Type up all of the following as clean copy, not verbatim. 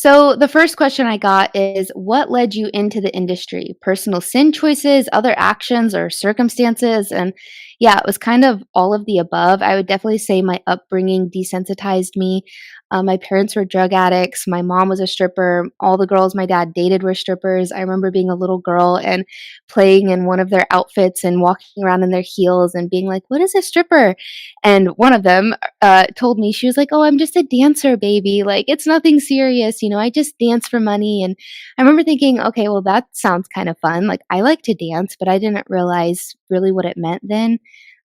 So the first question I got is, what led you into the industry? Personal sin choices, other actions, or circumstances? And yeah, it was kind of all of the above. I would definitely say my upbringing desensitized me. My parents were drug addicts. My mom was a stripper. All the girls my dad dated were strippers. I remember being a little girl and playing in one of their outfits and walking around in their heels and being like, "What is a stripper?" And one of them told me, she was like, "Oh, I'm just a dancer, baby. Like, it's nothing serious. I just dance for money." And I remember thinking, okay, well, that sounds kind of fun. Like, I like to dance, but I didn't realize really what it meant then.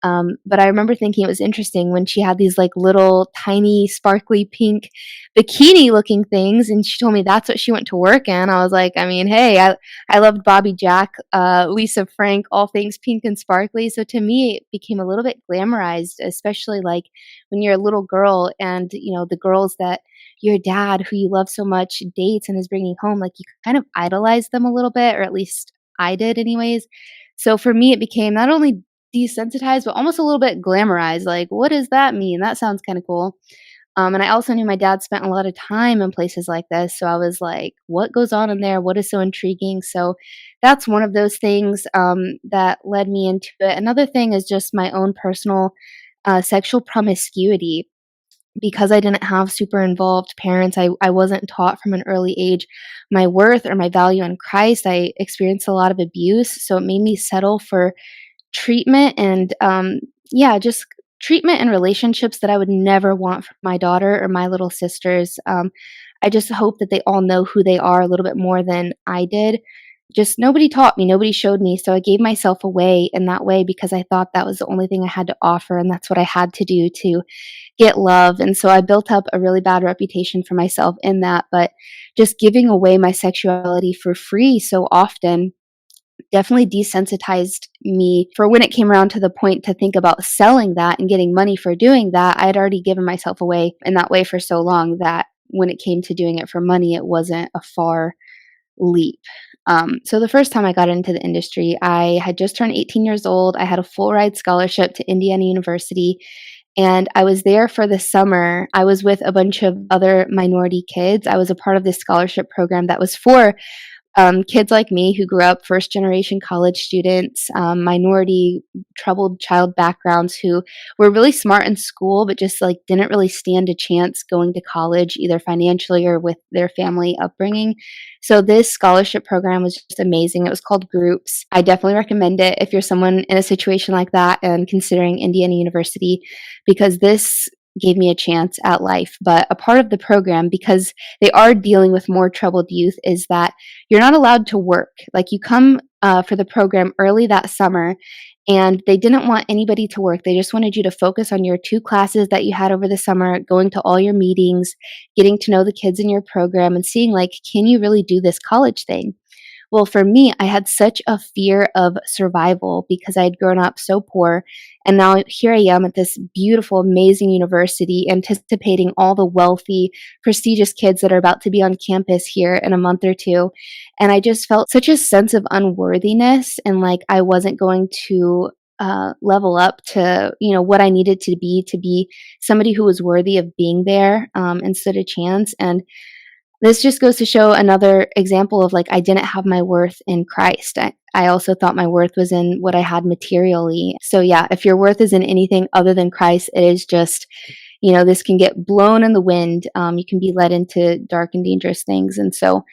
But I remember thinking it was interesting when she had these like little tiny sparkly pink bikini looking things, and she told me that's what she went to work in. I was like, I mean, hey, I loved Bobby Jack, Lisa Frank, all things pink and sparkly. So to me, it became a little bit glamorized, especially like when you're a little girl and the girls that your dad, who you love so much, dates and is bringing home, like you kind of idolize them a little bit, or at least I did, anyways. So for me, it became not only desensitized, but almost a little bit glamorized. Like, what does that mean? That sounds kind of cool. And I also knew my dad spent a lot of time in places like this. So I was like, what goes on in there? What is so intriguing? So that's one of those things that led me into it. Another thing is just my own personal sexual promiscuity. Because I didn't have super involved parents, I wasn't taught from an early age my worth or my value in Christ. I experienced a lot of abuse. So it made me settle for treatment and, yeah, just treatment and relationships that I would never want for my daughter or my little sisters. I just hope that they all know who they are a little bit more than I did. Just nobody taught me, nobody showed me, so I gave myself away in that way because I thought that was the only thing I had to offer, and that's what I had to do to get love. And so I built up a really bad reputation for myself in that, but just giving away my sexuality for free so often definitely desensitized me for when it came around to the point to think about selling that and getting money for doing that. I had already given myself away in that way for so long that when it came to doing it for money, it wasn't a far leap. So the first time I got into the industry, I had just turned 18 years old. I had a full ride scholarship to Indiana University, and I was there for the summer. I was with a bunch of other minority kids. I was a part of this scholarship program that was for kids like me who grew up first generation college students, minority troubled child backgrounds who were really smart in school, but just like didn't really stand a chance going to college, either financially or with their family upbringing. So this scholarship program was just amazing. It was called Groups. I definitely recommend it if you're someone in a situation like that and considering Indiana University, because this gave me a chance at life. But a part of the program, because they are dealing with more troubled youth, is that you're not allowed to work. Like you come for the program early that summer, and they didn't want anybody to work. They just wanted you to focus on your two classes that you had over the summer, going to all your meetings, getting to know the kids in your program, and seeing like, can you really do this college thing? Well, for me, I had such a fear of survival because I had grown up so poor. And now here I am at this beautiful, amazing university, anticipating all the wealthy, prestigious kids that are about to be on campus here in a month or two. And I just felt such a sense of unworthiness and like I wasn't going to level up to what I needed to be somebody who was worthy of being there and stood a chance. And this just goes to show another example of like I didn't have my worth in Christ. I also thought my worth was in what I had materially. So yeah, if your worth is in anything other than Christ, it is just, this can get blown in the wind. You can be led into dark and dangerous things. And so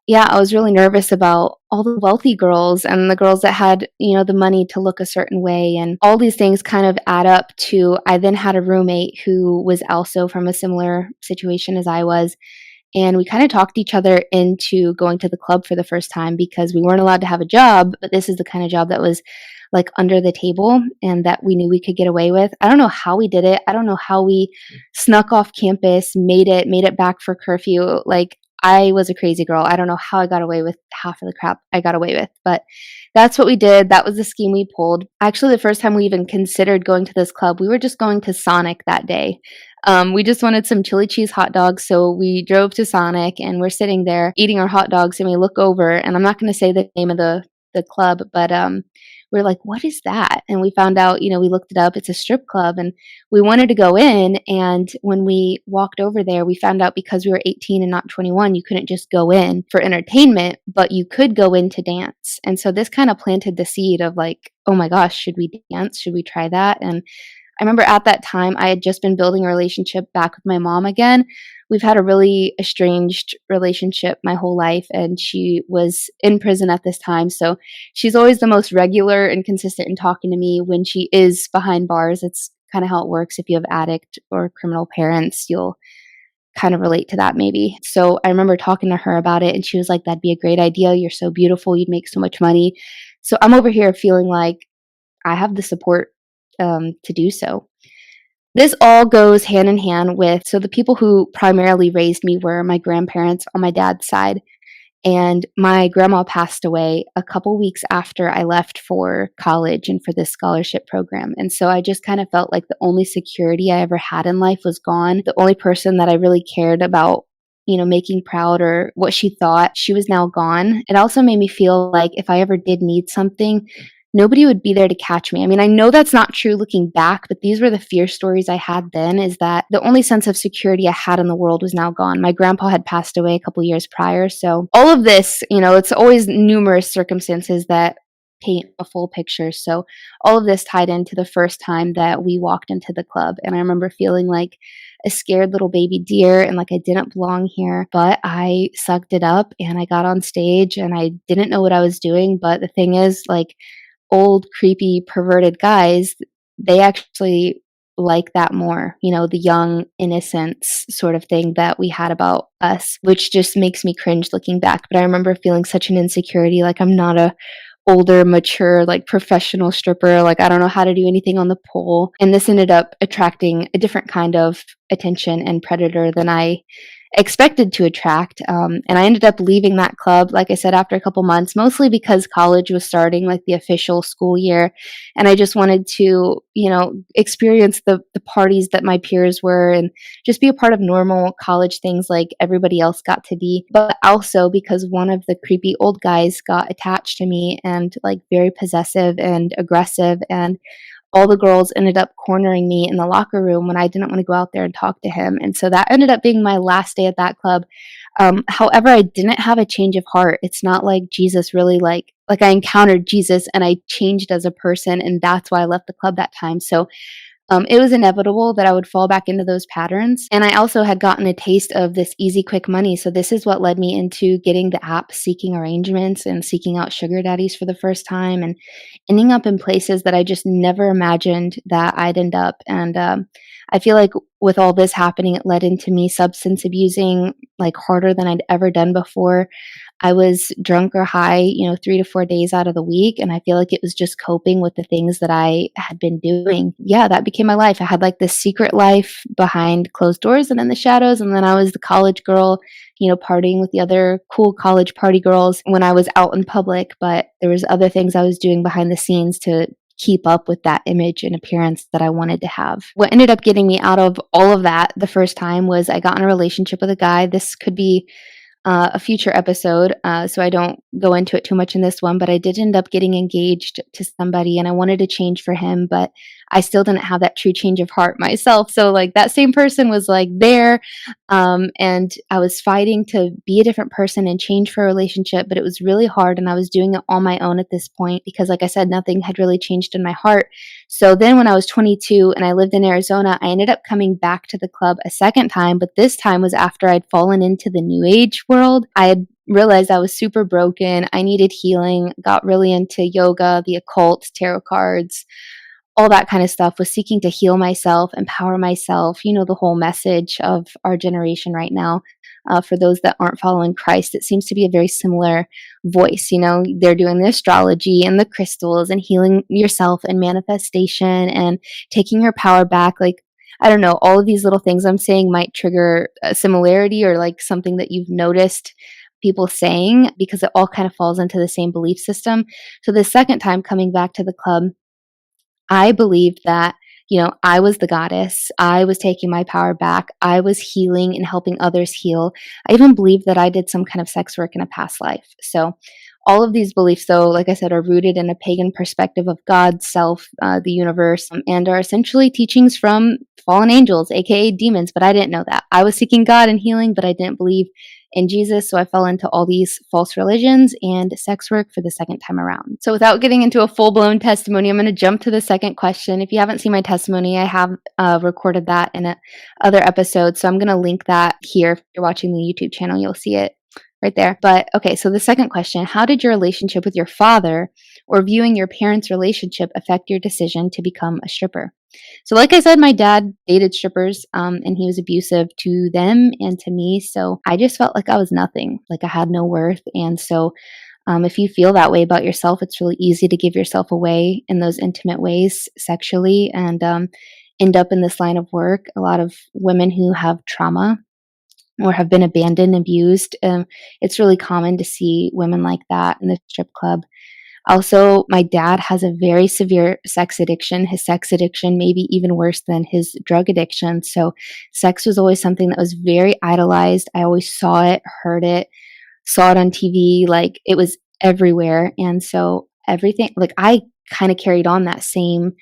yeah, I was really nervous about all the wealthy girls and the girls that had, the money to look a certain way. And all these things kind of add up to, I then had a roommate who was also from a similar situation as I was. And we kind of talked each other into going to the club for the first time because we weren't allowed to have a job, but this is the kind of job that was like under the table and that we knew we could get away with. I don't know how we did it. I don't know how we snuck off campus, made it back for curfew. Like I was a crazy girl. I don't know how I got away with half of the crap I got away with, but that's what we did. That was the scheme we pulled. Actually, the first time we even considered going to this club, we were just going to Sonic that day. We just wanted some chili cheese hot dogs, so we drove to Sonic and we're sitting there eating our hot dogs and we look over, and I'm not going to say the name of the club, but we're like, "What is that?" And we found out, we looked it up, it's a strip club, and we wanted to go in, and when we walked over there, we found out because we were 18 and not 21, you couldn't just go in for entertainment, but you could go in to dance. And so this kind of planted the seed of like, "Oh my gosh, should we dance? Should we try that?" And I remember at that time, I had just been building a relationship back with my mom again. We've had a really estranged relationship my whole life, and she was in prison at this time. So she's always the most regular and consistent in talking to me when she is behind bars. It's kind of how it works. If you have addict or criminal parents, you'll kind of relate to that maybe. So I remember talking to her about it, and she was like, "That'd be a great idea. You're so beautiful. You'd make so much money." So I'm over here feeling like I have the support to do so. This all goes hand in hand with, so the people who primarily raised me were my grandparents on my dad's side. And my grandma passed away a couple weeks after I left for college and for this scholarship program. And so I just kind of felt like the only security I ever had in life was gone. The only person that I really cared about, making proud or what she thought, she was now gone. It also made me feel like if I ever did need something, nobody would be there to catch me. I mean, I know that's not true looking back, but these were the fear stories I had then, is that the only sense of security I had in the world was now gone. My grandpa had passed away a couple years prior. So all of this, it's always numerous circumstances that paint a full picture. So all of this tied into the first time that we walked into the club. And I remember feeling like a scared little baby deer and like I didn't belong here, but I sucked it up and I got on stage and I didn't know what I was doing. But the thing is, like, old, creepy, perverted guys, they actually like that more, the young innocence sort of thing that we had about us, which just makes me cringe looking back. But I remember feeling such an insecurity, like I'm not a older, mature, like professional stripper. Like I don't know how to do anything on the pole. And this ended up attracting a different kind of attention and predator than I expected to attract. And I ended up leaving that club, like I said, after a couple months, mostly because college was starting, like the official school year. And I just wanted to, experience the parties that my peers were and just be a part of normal college things like everybody else got to be. But also because one of the creepy old guys got attached to me and like very possessive and aggressive, and all the girls ended up cornering me in the locker room when I didn't want to go out there and talk to him. And so that ended up being my last day at that club. However, I didn't have a change of heart. It's not like Jesus really like I encountered Jesus and I changed as a person, and that's why I left the club that time. So it was inevitable that I would fall back into those patterns. And I also had gotten a taste of this easy, quick money. So this is what led me into getting the app Seeking Arrangements and seeking out sugar daddies for the first time and ending up in places that I just never imagined that I'd end up. And I feel like with all this happening, it led into me substance abusing like harder than I'd ever done before. I was drunk or high, 3 to 4 days out of the week. And I feel like it was just coping with the things that I had been doing. Yeah, that became my life. I had like this secret life behind closed doors and in the shadows. And then I was the college girl, partying with the other cool college party girls when I was out in public. But there was other things I was doing behind the scenes to keep up with that image and appearance that I wanted to have. What ended up getting me out of all of that the first time was I got in a relationship with a guy. This could be a future episode, so I don't go into it too much in this one, but I did end up getting engaged to somebody and I wanted to change for him, but I still didn't have that true change of heart myself. So like that same person was like there, and I was fighting to be a different person and change for a relationship, but it was really hard and I was doing it on my own at this point because like I said, nothing had really changed in my heart. So then when I was 22 and I lived in Arizona, I ended up coming back to the club a second time, but this time was after I'd fallen into the new age world. I had realized I was super broken. I needed healing, got really into yoga, the occult, tarot cards, all that kind of stuff, was seeking to heal myself, empower myself, the whole message of our generation right now. For those that aren't following Christ, it seems to be a very similar voice. They're doing the astrology and the crystals and healing yourself and manifestation and taking your power back. Like, I don't know, all of these little things I'm saying might trigger a similarity or like something that you've noticed people saying because it all kind of falls into the same belief system. So the second time coming back to the club, I believed that, I was the goddess. I was taking my power back. I was healing and helping others heal. I even believed that I did some kind of sex work in a past life. So All of these beliefs, though, like I said, are rooted in a pagan perspective of God, self, the universe, and are essentially teachings from fallen angels, aka demons. But I didn't know that. I was seeking God and healing, but I didn't believe in Jesus, so I fell into all these false religions and sex work for the second time around. So, without getting into a full blown testimony, I'm going to jump to the second question. If you haven't seen my testimony, I have recorded that in other episodes, so I'm going to link that here. If you're watching the YouTube channel, you'll see it right there. But okay, so the second question: how did your relationship with your father or viewing your parents' relationship affect your decision to become a stripper? So, like I said, my dad dated strippers, and he was abusive to them and to me. So I just felt like I was nothing, like I had no worth. And so, if you feel that way about yourself, it's really easy to give yourself away in those intimate ways sexually and end up in this line of work. A lot of women who have trauma or have been abandoned, abused, it's really common to see women like that in the strip club. Also, my dad has a very severe sex addiction. His sex addiction may be even worse than his drug addiction. So, sex was always something that was very idolized. I always saw it, heard it, saw it on TV, like it was everywhere. And so, everything, like I kind of carried on that same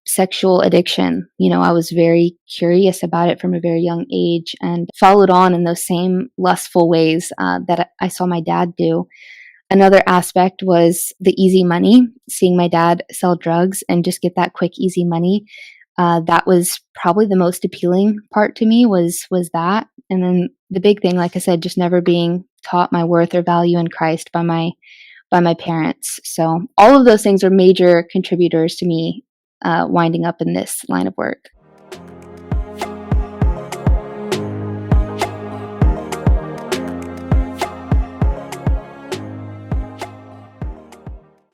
sexual addiction. I was very curious about it from a very young age and followed on in those same lustful ways that I saw my dad do. Another aspect was the easy money, seeing my dad sell drugs and just get that quick, easy money. That was probably the most appealing part to me was that. And then the big thing, like I said, just never being taught my worth or value in Christ by my parents. So all of those things are major contributors to me winding up in this line of work.